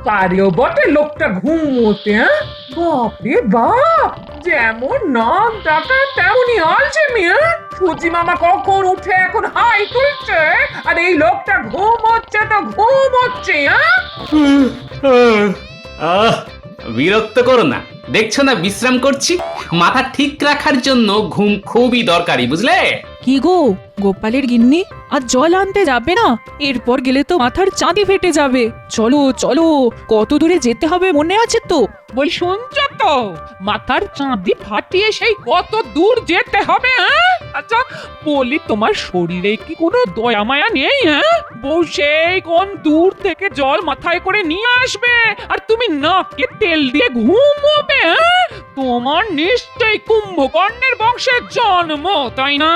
পারেও বটে লোকটা ঘুমোতে, হ্যাঁ? বাপরে বাপ, যেমন নাক ডাকা তেমনই আলসেমি, হ্যাঁ? সুচি মামা কখন উঠে এখন হাই তুলছে, আর এই লোকটা ঘুমোচ্ছে তো ঘুমোচ্ছে, হ্যাঁ? আহ বিরক্ত করো না, দেখছো না বিশ্রাম করছি। মাথা ঠিক রাখার জন্য ঘুম খুবই দরকারি, বুঝলে? কি গো, গোপালের গিন্নি আর জল আনতে যাবে না? এরপর গেলে তো মাথার চাঁদি ফেটে যাবে। চলো চলো, কত দূরে যেতে হবে মনে আছে তো? বল, শুনছো তো? মাথার চাঁদি ফাটিয়ে সেই কত দূর যেতে হবে, হ্যাঁ? আচ্ছা বলি, তোমার শরীরে কি কোনো দয়া মায়া নেই, হ্যাঁ? বউ সেই কোন দূর থেকে জল মাথায় করে নিয়ে আসবে, আর তুমি নাকে তেল দিয়ে ঘুমোবে, হ্যাঁ? তোমার নিশ্চয়ই কুম্ভকর্ণের বংশের জন্ম, তাই না?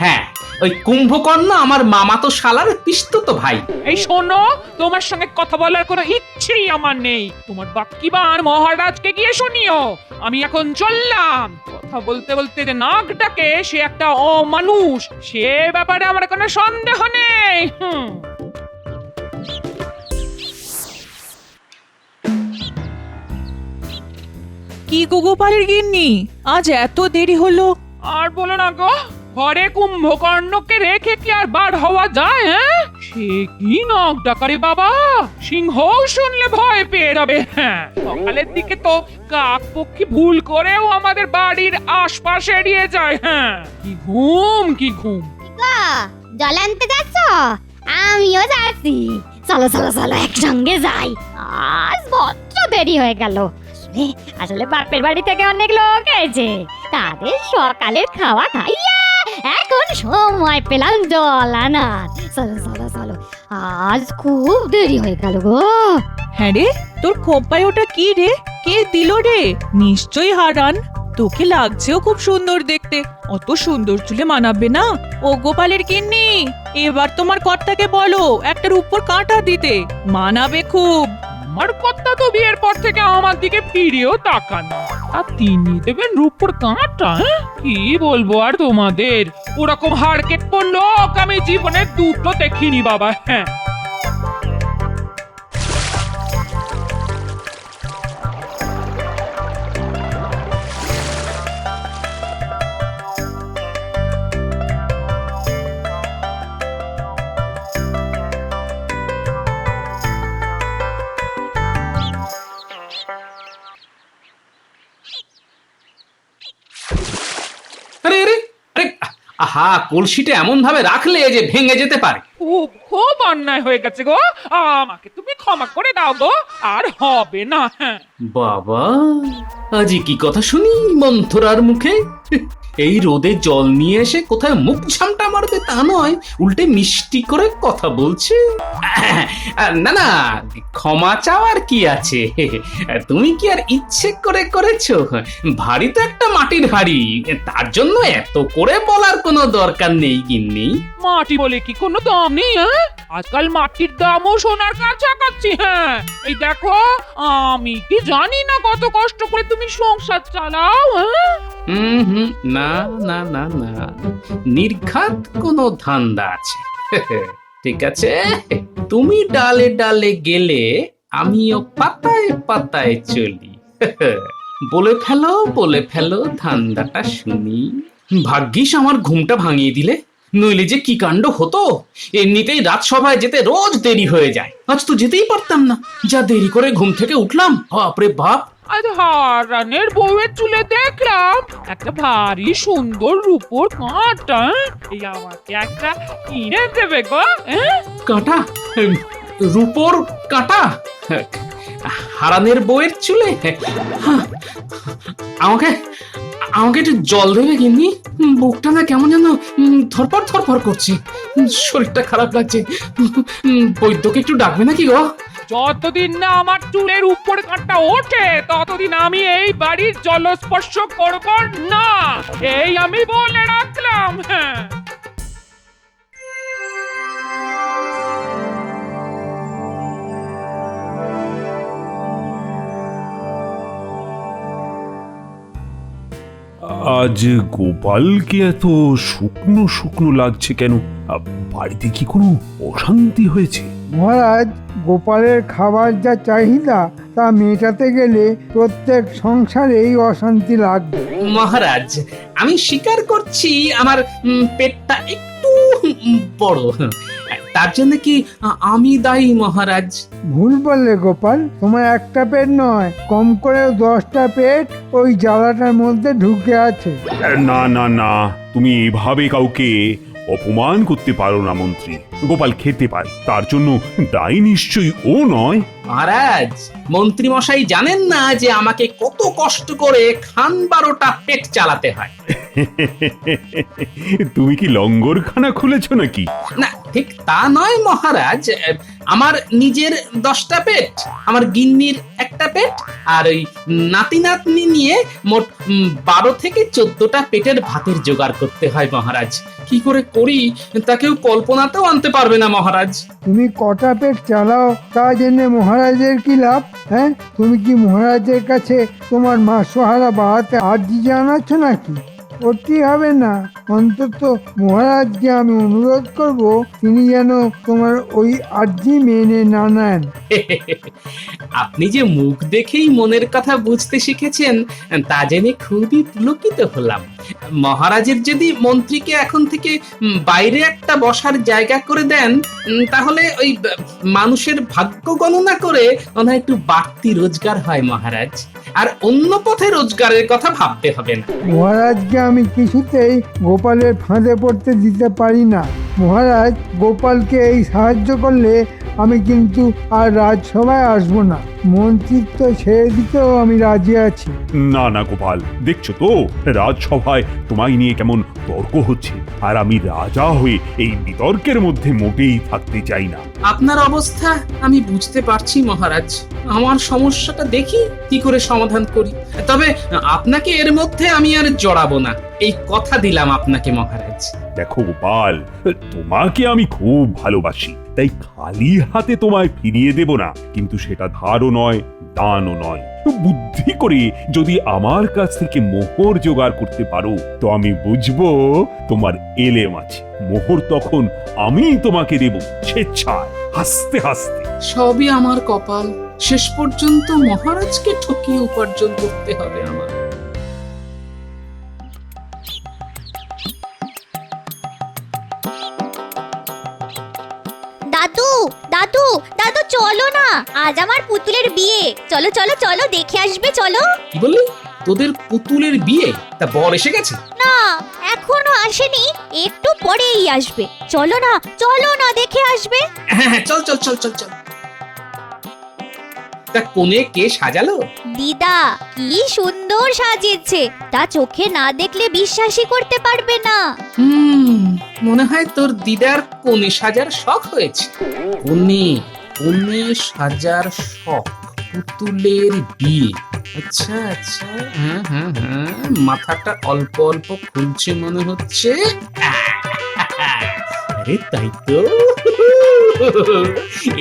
হ্যাঁ, ওই কুম্ভকর্ণ আমার মামাতো শালার পিসতুতো ভাই। এই শোনো, তোমার সঙ্গে কথা বলার কোনো ইচ্ছেই আমার নেই। তোমার বাক্যবান মহারাজকে গিয়ে শুনিও। আমি এখন চললাম। কথা বলতে বলতে যে নাক ডাকে সে একটা অমানুষ, সে ব্যাপারে আমার কোনো সন্দেহ নেই। কি গো গোপালের গিন্নি, আজ এত দেরি হলো? আর বলো না গো, ঘরে কুম্ভকর্ণকে রেখে কি আর বার হওয়া যায়, হ্যাঁ? সে কি নাক ডাকারে বাবা, সিংহ শুনলে ভয় পেয়ে যাবে। হ্যাঁ, সকালের দিকে তো কাক পক্ষী ভুল করেও আমাদের বাড়ির আশপাশ এড়িয়ে যায়। হ্যাঁ, কি ঘুম কি ঘুম। জল আনতে যাচ্ছ? আমিও যাচ্ছি। চলো চলো চলো, একসঙ্গে যাই। আজ বড্ড দেরি হয়ে গেল। আসলে আসলে বাপের বাড়ি থেকে অনেক লোক এসেছে, তাদের সকালের খাওয়া খাইয়া এখন সময় পেলাম জল আনার। চলো চলো চলো, আজ খুব দেরি হয়ে গেল গো। হ্যাঁ রে, তোর খোপায় ওটা কি রে? কে দিল রে? নিশ্চয়ই হারান। তোকে লাগছেও খুব সুন্দর দেখতে। অত সুন্দর চুলে মানাবে না। ও গোপালের গিন্নি, এবার তোমার কর্তাকে বলো একটার উপর কাঁটা দিতে, মানাবে খুব। আমার কর্তা তো বিয়ের পর থেকে আমার দিকে ফিরেও তাকান না, আর তিনি দেবেন রূপোর কাঁটা, হ্যাঁ? কি বলবো আর তোমাদের, ওরকম হাড়কেট পড়লো আমি জীবনে দুটো দেখিনি বাবা। হ্যাঁ, আরে আরে আরে, আহা, কলসিটা এমন ভাবে রাখলে যে ভেঙে যেতে পারে। খুব খুব অন্যায় হয়ে গেছে গো, আমাকে তুমি ক্ষমা করে দাও গো, আর হবে না। হ্যাঁ, বাবা, আজি কি কথা শুনি মন্থরার মুখে। এই রোদে জল নিয়ে এসে কোথায় মুখ ঝামটা মারবে তা নয়, উল্টে মিষ্টি করে কথা বলছে। না না, ক্ষমা চাওয়ার কি আছে? তুমি কি আর ইচ্ছে করে করেছো? ভারী তো একটা মাটির হাড়ি, তার জন্য এত করে বলার কোনো দরকার নেই গিন্নি। মাটি বলে কি কোনো দাম নেই, হ্যাঁ? আজকাল মাটির দামও সোনার কাছাকাছি। হ্যাঁ, এই দেখো, আমি কি জানি না কত কষ্ট করে তুমি সংসার চালাও, হ্যাঁ? না না না না, নির্ঘাত কোনো ধান্দা আছে। ঠিক আছে, তুমি ডালে ডালে গেলে আমিও পাতায় পাতায় চলি। বলে ফেলো ধান্দাটা শুনি। ভাগ্যিস আমার ঘুমটা ভাঙিয়ে দিলে, নইলে যে কি কাণ্ড হতো। এমনিতেই রাজসভায় যেতে রোজ দেরি হয়ে যায়, আজ তো যেতেই পারতাম না, যা দেরি করে ঘুম থেকে উঠলাম। বাপরে বাপ, আজ হারানের বউয়ের চুলে দেখলাম একটা ভারী সুন্দর রূপোর কাঁটা। এই আমাকে একটা কিনে দেবে গো, হ্যাঁ? কাঁটা? রূপোর কাঁটা? হারানের বউয়ের চুলে? আমাকে আমাকে একটু জল দেবে গিন্নি? বুকটা না কেমন যেন ধরপড় ধরপড় করছে, শরীরটা খারাপ লাগছে। বৈদ্যকে একটু ডাকবে নাকি গো? যতদিন না আমার চুলের উপর কাঁটা ওঠে ততদিন আমি এই বাড়ির জলস্পর্শ করব না, এই আমি বলে রাখলাম। হ্যাঁ, আজ গোপালকে এত শুকনো শুকনো লাগছে কেন? বাড়িতে কি কোনো অশান্তি হয়েছে? মহারাজ, গোপালের খাবার যা চাহিদা তা মেটাতে গেলে প্রত্যেক সংসারেই অশান্তি লাগবে। মহারাজ, আমি স্বীকার করছি আমার পেটটা একটু বড়। তার জন্য কি আমি দায়ী মহারাজ? ভুল বললে গোপাল, তোমার একটা পেট নয়, কম করে 10টা পেট ওই জ্বালাটার মধ্যে ঢুকে আছে। না না না, তুমি এভাবে কাউকে অপমান করতে পারো না মন্ত্রী। গোপাল খেতে পারে, তার জন্য দায়ী নিশ্চয়ই ও নয়। মহারাজ, মন্ত্রী মশাই জানেন না যে আমাকে কত কষ্ট করে খান 12টা পেট চালাতে হয়। তুমি কি লঙ্গরখানা খুলেছো নাকি? না, ঠিক তা নয় মহারাজ। আমার নিজের 10টা পেট, আমার গিন্নির একটা পেট, আর ওই নাতি নাতনি নিয়ে মোট 12 থেকে 14টা পেটের ভাতের জোগাড় করতে হয় মহারাজ। কি করে করি তা কেউ কল্পনাতেও আনতে পারবে না মহারাজ। তুমি কটা পেট চালাও তা জেনে মহারাজের কি লাভ? হ্যাঁ, তুমি কি মহারাজের কাছে তোমার মাসোহারা বাড়াতে আর্জি জানাচ্ছ নাকি? করতেই হবে না। অন্তত মহারাজকে আমি অনুরোধ করব তিনি যেন তোমার ওই আর্জি মেনে না নেন। আপনি যে মুখ দেখেই মনের কথা বুঝতে শিখেছেন তা জেনে খুবই পুলকিত হলাম। মহারাজের যদি মন্ত্রীকে এখন থেকে বাইরে একটা বসার জায়গা করে দেন, তাহলে ওই মানুষের ভাগ্য গণনা করে ওনার একটু বাড়তি রোজগার হয় মহারাজ। আর অন্য পথে রোজগারের কথা ভাবতে হবে না। মহারাজকে আমি কিছুতেই গোপালের ফাঁদে পড়তে দিতে পারি না। মহারাজ, গোপালকে এই সাহায্য করলে আমি কিন্তু আর রাজসভায় আসবো না। মন্ত্রিত্ব ছেড়ে দিতেও আমি রাজি আছি। না না গোপাল, দেখছো তো রাজসভায় তোমায় নিয়ে কেমন তর্ক হচ্ছে, আর আমি রাজা হয়ে এই বিতর্কের মধ্যে মোটেই থাকতে চাই না। আপনার অবস্থা আমি বুঝতে পারছি মহারাজ। আমার সমস্যাটা দেখি কি করে সমাধান করি। তবে আপনাকে এর মধ্যে আমি আর জড়াবো না, এই কথা দিলাম আপনাকে মহারাজ। দেখো গোপাল, তোমাকে আমি খুব ভালোবাসি, তাই খালি হাতে তোমায় ফিরিয়ে দেব না, কিন্তু সেটা ধারও নয়, দানও নয়। বুদ্ধি করে যদি আমার কাছ থেকে মোহর জোগাড় করতে পারো তো আমি বুঝবো তোমার এলেম আছে। মোহর তখন আমি তোমাকে দেব স্বেচ্ছায়, হাসতে হাসতে। সবই আমার কপাল, শেষ পর্যন্ত মহারাজকে ঠকিয়ে উপার্জন করতে হবে আমার। দাদু দাদু দাদু, চলো না, আজ আমার পুতুলের বিয়ে। চলো চলো চলো, দেখে আসবে চলো। কি বললি? তোদের পুতুলের বিয়ে? তা বর এসে গেছে? না, এখনো আসেনি, একটু পরেই আসবে। চলো না চলো না, দেখে আসবে। হ্যাঁ হ্যাঁ, চল চল চল চল চল। তা কোণে কে সাজালো? দিদা কি সুন্দর সাজিয়েছে, তা চোখে না দেখলে বিশ্বাসই করতে পারবে না। মনে হয় তোর দিদার কোণে সাজার শখ হয়েছে। কোণে কোণে সাজার শখ, পুতুলের বিয়ে। আচ্ছা আচ্ছা, হ্যাঁ হ্যাঁ হ্যাঁ, মাথাটা অল্প অল্প খুলছে মনে হচ্ছে। আরে তাই তো,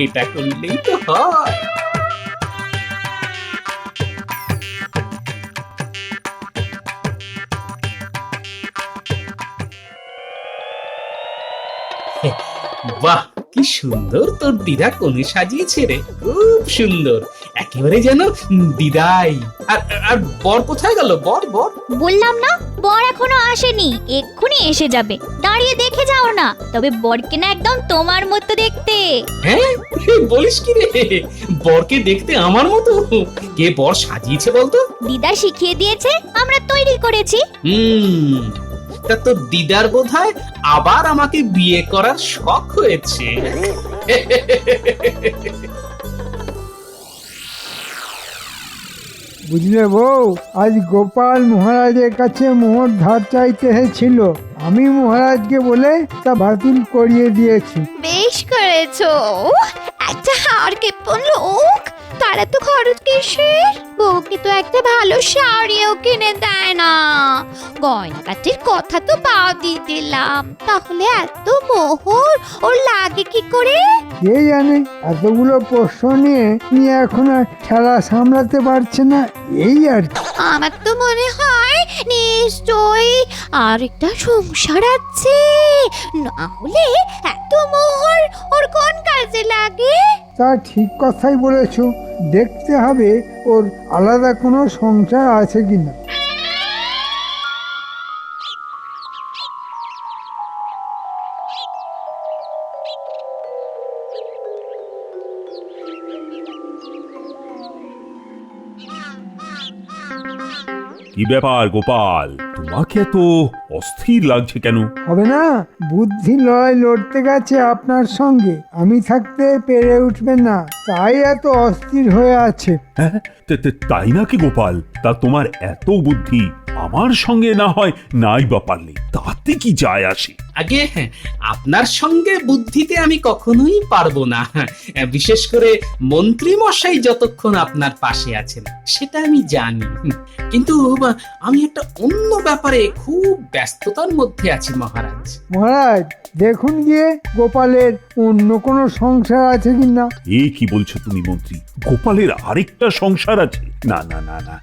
এটা করলেই তো হয়। বাহ, কি সুন্দর তোর দিদা কোণে সাজিয়েছে রে, খুব সুন্দর, একেবারে যেন দিদাই। আর বর কোথায় গেল? বর বর বললাম না, বর এখনো আসেনি, এক্ষুনি এসে যাবে। দাঁড়িয়ে দেখে যাও না, তবে বরকে না একদম তোমার মতো দেখতে। হ্যাঁ, বলিস কি রে, বরকে দেখতে আমার মতো? কে বর সাজিয়েছে বলতো? দিদা শিখিয়ে দিয়েছে, আমরা তৈরি করেছি। তা তোর দিদার বোধহয় আবার আমাকে বিয়ে করার শখ হয়েছে। বুঝলে বউ, আজ গোপাল মহারাজের কাছে মোহর ধার চাইতে এসেছিল। আমি মহারাজকে বলে তা বাতিল করিয়ে দিয়েছি। বেশ করেছো, একটা হাড় কেঁপন লোক তারা তো খরচ কিসের? বউকে তো একটা ভালো শাড়িও কিনে দেয় না। গয়নাগাটির কথা তো বাদই দিলাম, তাহলে এত মোহর ওর লাগে কি করে? কে জানে, এতগুলো প্রশ্ন নিয়ে নিয়ে এখন আর খেলা সামলাতে পারছে না, এই আর কি। আমার তো মনে হয় নিশ্চয়ই আর একটা সংসার আছে, না হলে এত মোহর ওর কোন কাজে লাগে? তা ঠিক কথাই বলেছো, দেখতে হবে ওর আলাদা কোনো সংসার আছে কিনা। কি ব্যাপার গোপাল, তোমাকে এত অস্থির লাগছে কেন? হবে না, বুদ্ধি লড়াই লড়তে গেছে আপনার সঙ্গে, আমি থাকতে পেরে উঠবেন না, তাই এত অস্থির হয়ে আছে। হ্যাঁ, তাই নাকি গোপাল? তা তোমার এত বুদ্ধি, আমার সঙ্গে না হয় নাই বা পারলে, তাতে কি যায় আসে? আগে আপনার সঙ্গে বুদ্ধিতে আমি কখনোই পারবো না, বিশেষ করে মন্ত্রী মশাই যতক্ষণ আপনার পাশে আছেন সেটা আমি জানি। কিন্তু আমি একটা অন্য ব্যাপারে খুব ব্যস্ততার মধ্যে আছি মহারাজ। মহারাজ, দেখুন গিয়ে গোপালের অন্য কোনো সংসার আছে কিনা। এ কি বলছো তুমি মন্ত্রী? গোপালের আরেকটা সংসার আছে? না না না না,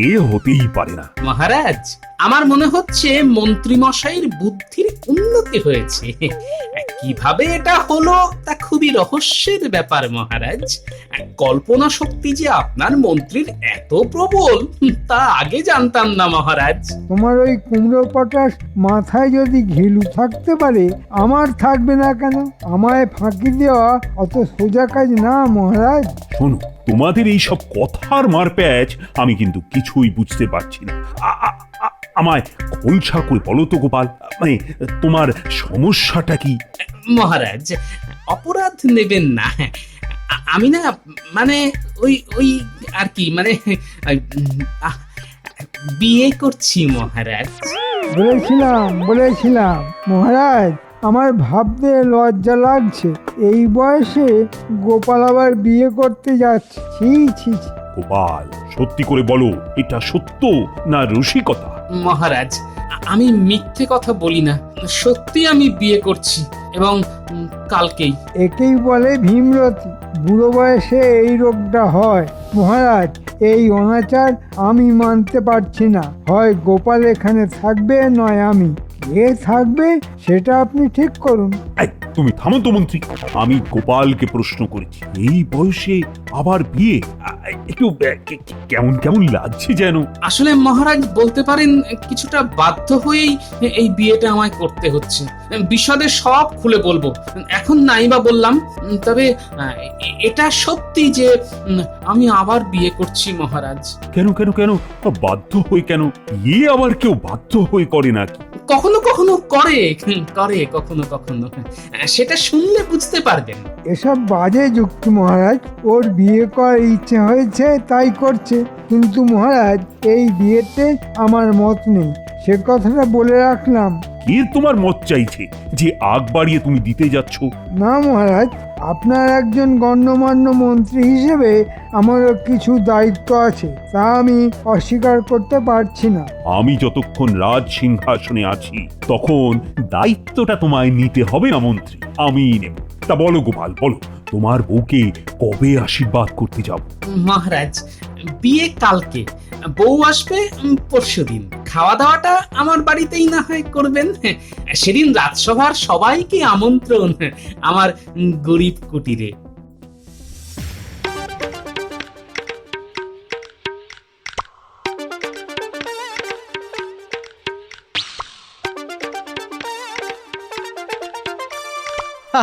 এ হতেই পারে না। মহারাজ, আমার মনে হচ্ছে মন্ত্রী মশাইয়ের বুদ্ধির উন্নতি হয়েছে। কিভাবে এটা হলো তা খুবই রহস্যের ব্যাপার মহারাজ। কল্পনা শক্তি যে আপনার মন্ত্রীর এত প্রবল তা আগে জানতাম না মহারাজ। তোমার ওই কুমড়ো পটাশ মাথায় যদি ঘিলু থাকতে পারে, আমার থাকবে না কেন? আমায় ফাঁকি দেওয়া অত সোজা কাজ না মহারাজ। শোনো, তোমাদের এই সব কথার মারপ্যাচ আমি কিন্তু কিছুই বুঝতে পারছি না। আমায় খোলসা করে বলো তো গোপাল, মানে তোমার সমস্যাটা কি? মহারাজ, অপরাধ নেবেন না, আমি না মানে ওই ওই আর কি, মানে বিয়ে করছি মহারাজ। বলেছিলাম মহারাজ, আমার ভাবতে লজ্জা লাগছে, এই বয়সে গোপাল আবার বিয়ে করতে যাচ্ছে। ছি ছি ছি। গোপাল, সত্যি করে বলো, এটা সত্য না রসিকতা? মহারাজ, আমি মিথ্যে কথা বলি না, সত্যি আমি বিয়ে করছি, এবং কালকেই। একেই বলে ভীমরতি, বুড়ো বয়সে এই রোগটা হয়। মহারাজ, এই অনাচার আমি মানতে পারছি না, হয় গোপাল এখানে থাকবে নয় আমি। কে থাকবে সেটা আপনি ঠিক করুন। এই, তুমি থামো তো মন্ত্রী, আমি গোপালকে প্রশ্ন করেছি, এই বয়সে আবার বিয়ে? একটু কেমন কেমন লাগছে যেন। আসলে মহারাজ বলতে পারেন কিছুটা বাধ্য হয়েই এই বিয়েটা আমায় করতে হচ্ছে। বিশদে সব খুলে বলবো, এখন নাই বা বললাম, তবে এটা সত্যি যে আমি আবার বিয়ে করছি মহারাজ। কেন কেন কেন বাধ্য হয়ে কেন? ইয়ে আবার কেউ বাধ্য হয়ে করে নাকি? কখনো কখনো করে কখনো কখনো, সেটা শুনলে বুঝতে পারবেন। এসব বাজে যুক্তি মহারাজ, ওর বিয়ে করার ইচ্ছে হয়েছে তাই করছে, কিন্তু মহারাজ এই বিয়েতে আমার মত নেই, সে কথাটা বলে রাখলাম। কে তোমার মত চাইছে যে আগ বাড়িয়ে তুমি দিতে যাচ্ছ? না মহারাজ, আপনার একজন গণ্যমান্য মন্ত্রী হিসেবে আমারও কিছু দায়িত্ব আছে, তা আমি অস্বীকার করতে পারছি না। আমি যতক্ষণ রাজ সিংহাসনে আছি তখন দায়িত্বটা তোমায় নিতে হবে না মন্ত্রী, আমিই নেব। তা বলো গোপাল, বলো, তোমার বউকে কবে আশীর্বাদ করতে যাব? মহারাজ, বিয়ে কালকে, বউ আসবে পরশুদিন। খাওয়া দাওয়াটা আমার বাড়িতেই না হয় করবেন। সেদিন রাজসভার সবাইকে আমন্ত্রণ আমার গরিব কুটিরে।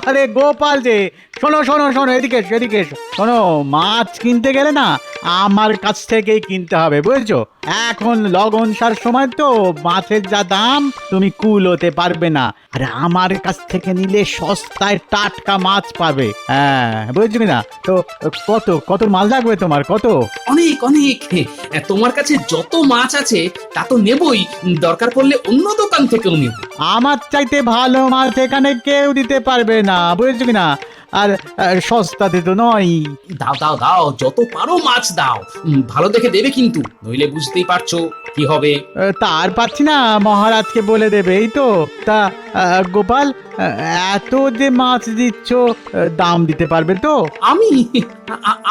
আরে গোপাল যে, শোনো শোনো শোনো, এদিকে এসো, এদিকে এসো। শোনো, মাছ কিনতে গেলে না আমার কাছ থেকেই কিনতে হবে, বুঝেছো? এখন লগন সার সময় তো, মাছের যা দাম তুমি কুলোতে পারবে না, আর আমার কাছ থেকে নিলে সস্তায় টাটকা মাছ পাবে। হ্যাঁ, বুঝছো কিনা? তো কত কত মাল লাগবে তোমার? কত? অনেক অনেক, তোমার কাছে যত মাছ আছে তা তো নেবই, দরকার পড়লে অন্য দোকান থেকেও নেব। আমার চাইতে ভালো মাছ এখানে কেউ দিতে পারবে না, বুঝছো কিনা? আর সস্তাতে তো নয়। দাও দাও দাও, যত পারো মাছ দাও। ভালো দেখে দেবে কিন্তু, নইলে বুঝতেই পারছো কি হবে। তার পাচ্ছি না, মহারাজকে বলে দেবে এই তো। তা গোপাল, এত যে মাছ দিচ্ছ, দাম দিতে পারবে তো?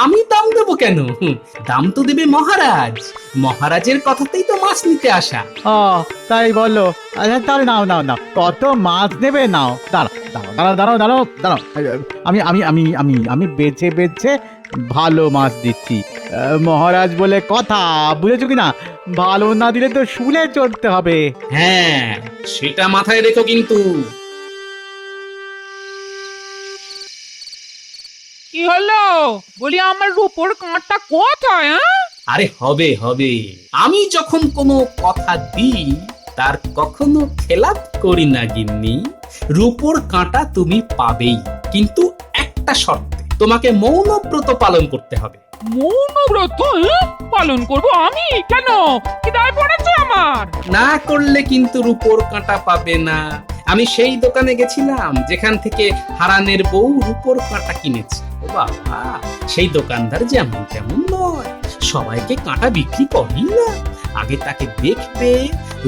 আমি দাম দেবো কেন? দাম তো দেবে মহারাজ। মহারাজের কথাতেই তো মাছ নিতে আসা। ও তাই বলো। আচ্ছা তাহলে নাও নাও নাও, কত মাছ নেবে নাও। দাঁড়াও দাঁড়াও দাঁড়াও দাঁড়াও দাঁড়াও, আমি আমি আমি আমি আমি বেছে বেছে ভালো মাছ দিচ্ছি। মহারাজ বলে কথা, বুঝেছো কি না? ভালো না দিলে তো শুলে চড়তে হবে। হ্যাঁ, সেটা মাথায় রেখো কিন্তু। কি হলো? বলি আমার রূপোর কাঁটা কোথায়? আরে হবে হবে, আমি যখন কোনো কথা দিই তার কখনো খেলাপ করি না গিন্নি। রূপোর কাঁটা তুমি পাবেই, কিন্তু একটা শর্তে, তোমাকে মৌনব্রত পালন করতে হবে। মৌনব্রত পালন করব আমি? কেন? কি দায় পড়েছে আমার? না করলে কিন্তু রূপোর কাঁটা পাবে না। আমি সেই দোকানে গেছিলাম যেখান থেকে হারানের বউ রূপোর কাঁটা কিনেছে। ও বাবা, সেই দোকানদার যেমন তেমন নয়, সবাইকে কাঁটা বিক্রি করেই না। আগে তাকে দেখবে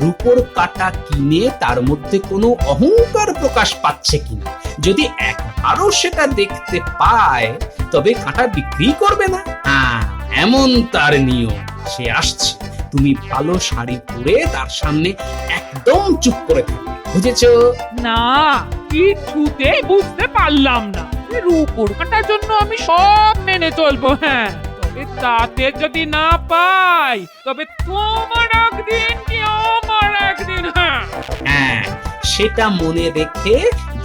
রূপোর কাঁটা কিনে তার মধ্যে কোনো অহংকার প্রকাশ পাচ্ছে কিনা। যদি একবারও সেটা দেখতে পায় তবে কাঁটা বিক্রি করবে না। হ্যাঁ, এমন তার নিয়ম। সে আসছে, তুমি ভালো শাড়ি পরে তার সামনে একদম চুপ করে থাকবে, বুঝেছো? না, কিছুতেই বুঝতে পারলাম না। রূপোর কাঁটার জন্য আমি সব মেনে চলবো, হ্যাঁ, তবে তাতে যদি না পাই তবে তোমার একদিন কি আমার একদিন। হ্যাঁ, সেটা মনে রেখে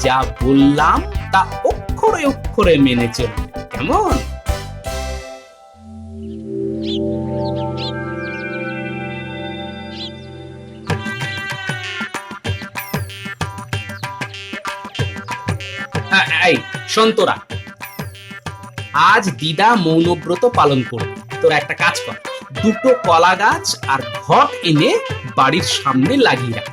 যা বললাম তা অক্ষরে অক্ষরে মেনে চলবে, কেমন? এই সন্তরা, আজ দিদা মৌনব্রত পালন করবে। তোরা একটা কাজ কর, দুটো কলা গাছ আর ঘট এনে বাড়ির সামনে লাগিয়ে রাখ।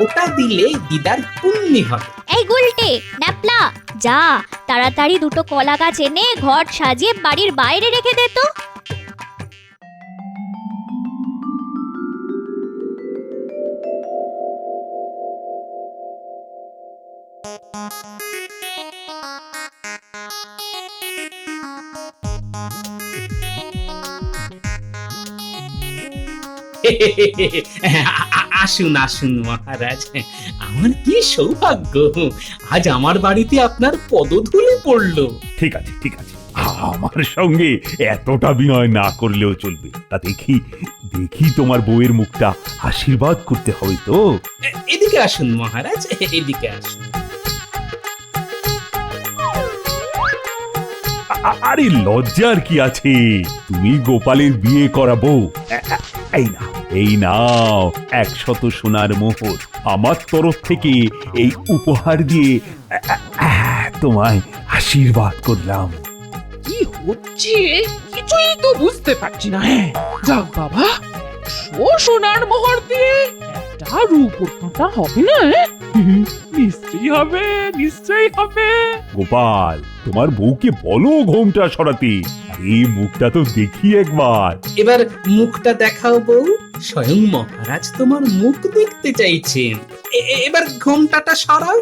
ওটা দিলে দিদার পুণ্যি হবে। এই গুলটে ন্যাপলা, যা তাড়াতাড়ি দুটো কলা গাছ এনে ঘট সাজিয়ে বাড়ির বাইরে রেখে দে তো। আসুন আসুন মহারাজ, আমার কি সৌভাগ্য, আজ আমার বাড়িতে আপনার পদধূলি পড়লো। ঠিক আছে ঠিক আছে, আমার সঙ্গে এতটা বিনয় না করলেও চলবে। তা দেখি দেখি তোমার বউয়ের মুখটা আশীর্বাদ করতে হবে তো। এদিকে আসুন মহারাজ, এদিকে আসুন। আরে লজ্জার কি আছে, তুমি গোপালের বিয়ে করাবো। এই নাও 100 সোনার মোহর, আমার তরফ থেকে এই উপহার দিয়ে তোমায় আশীর্বাদ করলাম। কি হচ্ছে কিছুই তো বুঝতে পারছি না। হ্যাঁ, যাক বাবা, সোনার মোহর দিয়ে একটা রূপোর কাঁটা হবে না? নিশ্চয়ই হবে, নিশ্চয়ই হবে। গোপাল, তোমার বউকে বলো ঘোমটা সরাতে। এই মুখটা তো দেখি একবার। এবার মুখটা দেখাও বউ, স্বয়ং মহারাজ তোমার মুখ দেখতে চাইছেন। এবার ঘোমটাটা সরাও।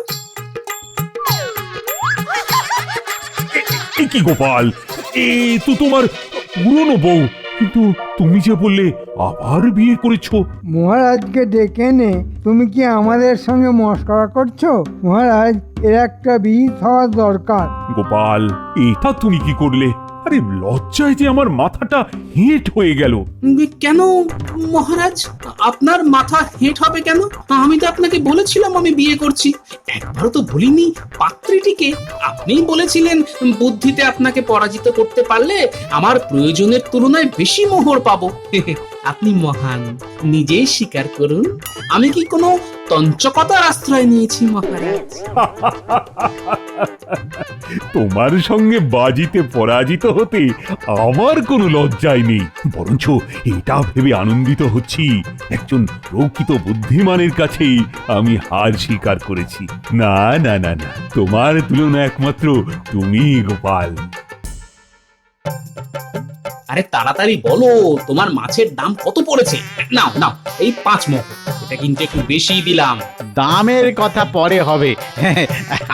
কি গোপাল, এ তো তোমার পুরনো বউ, কিন্তু তুমি যে বললে আবার বিয়ে করেছো। মহারাজকে ডেকে নে, তুমি কি আমাদের সঙ্গে মস্করা করছো? মহারাজ, এর একটা বিহিত হওয়া দরকার। গোপাল, এটা তুমি কি করলে? আরে লজ্জায় যে আমার মাথাটা হেঁট হয়ে গেল। কেন মহারাজ, আপনার মাথা হেঁট হবে কেন? আমি তো আপনাকে বলেছিলাম আমি বিয়ে করছি। একবারও তো বলিনি পাত্রীটিকে। আপনিই বলেছিলেন বুদ্ধিতে আপনাকে পরাজিত করতে পারলে আমার প্রয়োজনের তুলনায় বেশি মোহর পাবো। আপনি মহান, নিজেই স্বীকার করুন। আমি কি কোনো তঞ্চকতার আশ্রয় নিয়েছি মহারাজ। তোমার সঙ্গে বাজিতে পরাজিত হতে আমার কোনো লজ্জাই নেই, বরঞ্চ এটা ভেবে আনন্দিত হচ্ছি একজন প্রকৃত বুদ্ধিমানের কাছেই আমি হার স্বীকার করেছি। না না না না, তোমার তুলনা একমাত্র তুমি গোপাল। আরে তাড়াতাড়ি বলো, তোমার মাছের দাম কত পড়েছে? নাও নাও, এই 5 মোহর। এটা কিন্তু একটু বেশি দিলাম। দামের কথা পরে হবে,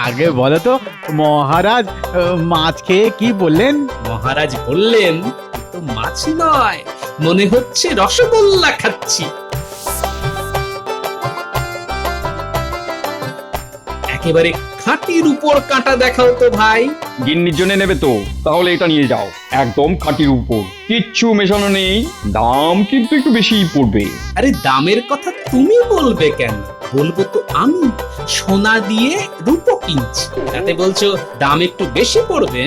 আগে বলো তো মহারাজ মাছ খেয়ে কি বললেন? মহারাজ বললেন, তো মাছ নয়, মনে হচ্ছে রসগোল্লা খাচ্ছি। একেবারে খাঁটির উপর কাঁটা দেখাও তো ভাই। গিন্নির জন্য নেবে তো, তাহলে এটা নিয়ে যাও, একদম খাঁটির উপর, কিচ্ছু মেশানো নেই, দাম কিন্তু একটু বেশিই পড়বে। আরে দামের কথা তুমি বলবে কেন? বলবো তো আমি, সোনা দিয়ে রূপো কিনছি, তাতে বলছো দাম একটু বেশি পড়বে?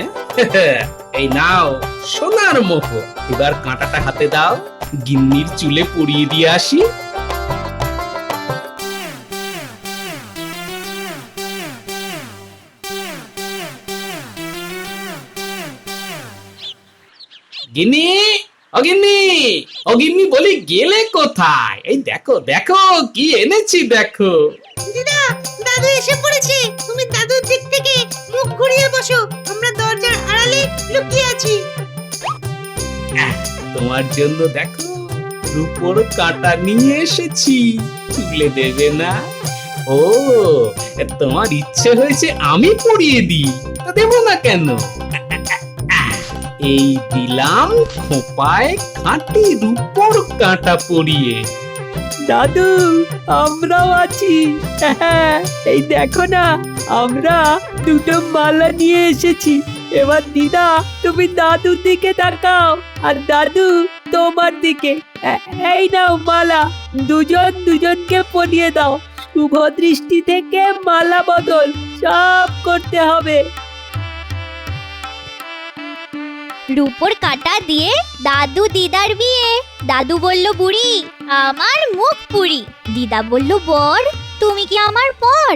এই নাও সোনার মোহর, এবার কাঁটাটা হাতে দাও, গিন্নির চুলে পরিয়ে দিয়ে আসি। গিন্নি, অগিন্নি, অগিন্নি বলি গেলে কোথায়? এই দেখো দেখো কি এনেছি দেখো। দিদা, দাদু এসে পড়েছে। তুমি দাদুর দিক থেকে মুখ ঘুরিয়ে বসো, আমরা দরজার আড়ালে লুকিয়ে আছি। তোমার জন্য দেখো রূপোর কাঁটা নিয়ে এসেছি, তুলে দেবে না? ও, তোমার ইচ্ছে হয়েছে আমি পরিয়ে দিই, তা দেবো না কেন? এই দিলাম খোপায় খাঁটি রূপোর কাঁটা পরিয়ে। দাদু, আমরাও আছি। এই দেখো না, আমরা দুটো মালা নিয়ে এসেছি। এবার দিদা তুমি দাদুর দিকে তাকাও, আর দাদু তোমার দিকে। এই নাও মালা, দুজন দুজনকে পরিয়ে দাও। শুভ দৃষ্টি থেকে মালা বদল সব করতে হবে। রূপোর কাঁটা দিয়ে দাদু দিদার বিয়ে। দাদু বলল বুড়ি, আমার মুখ পুরি। দিদা বলল বর, তুমি কি আমার পর?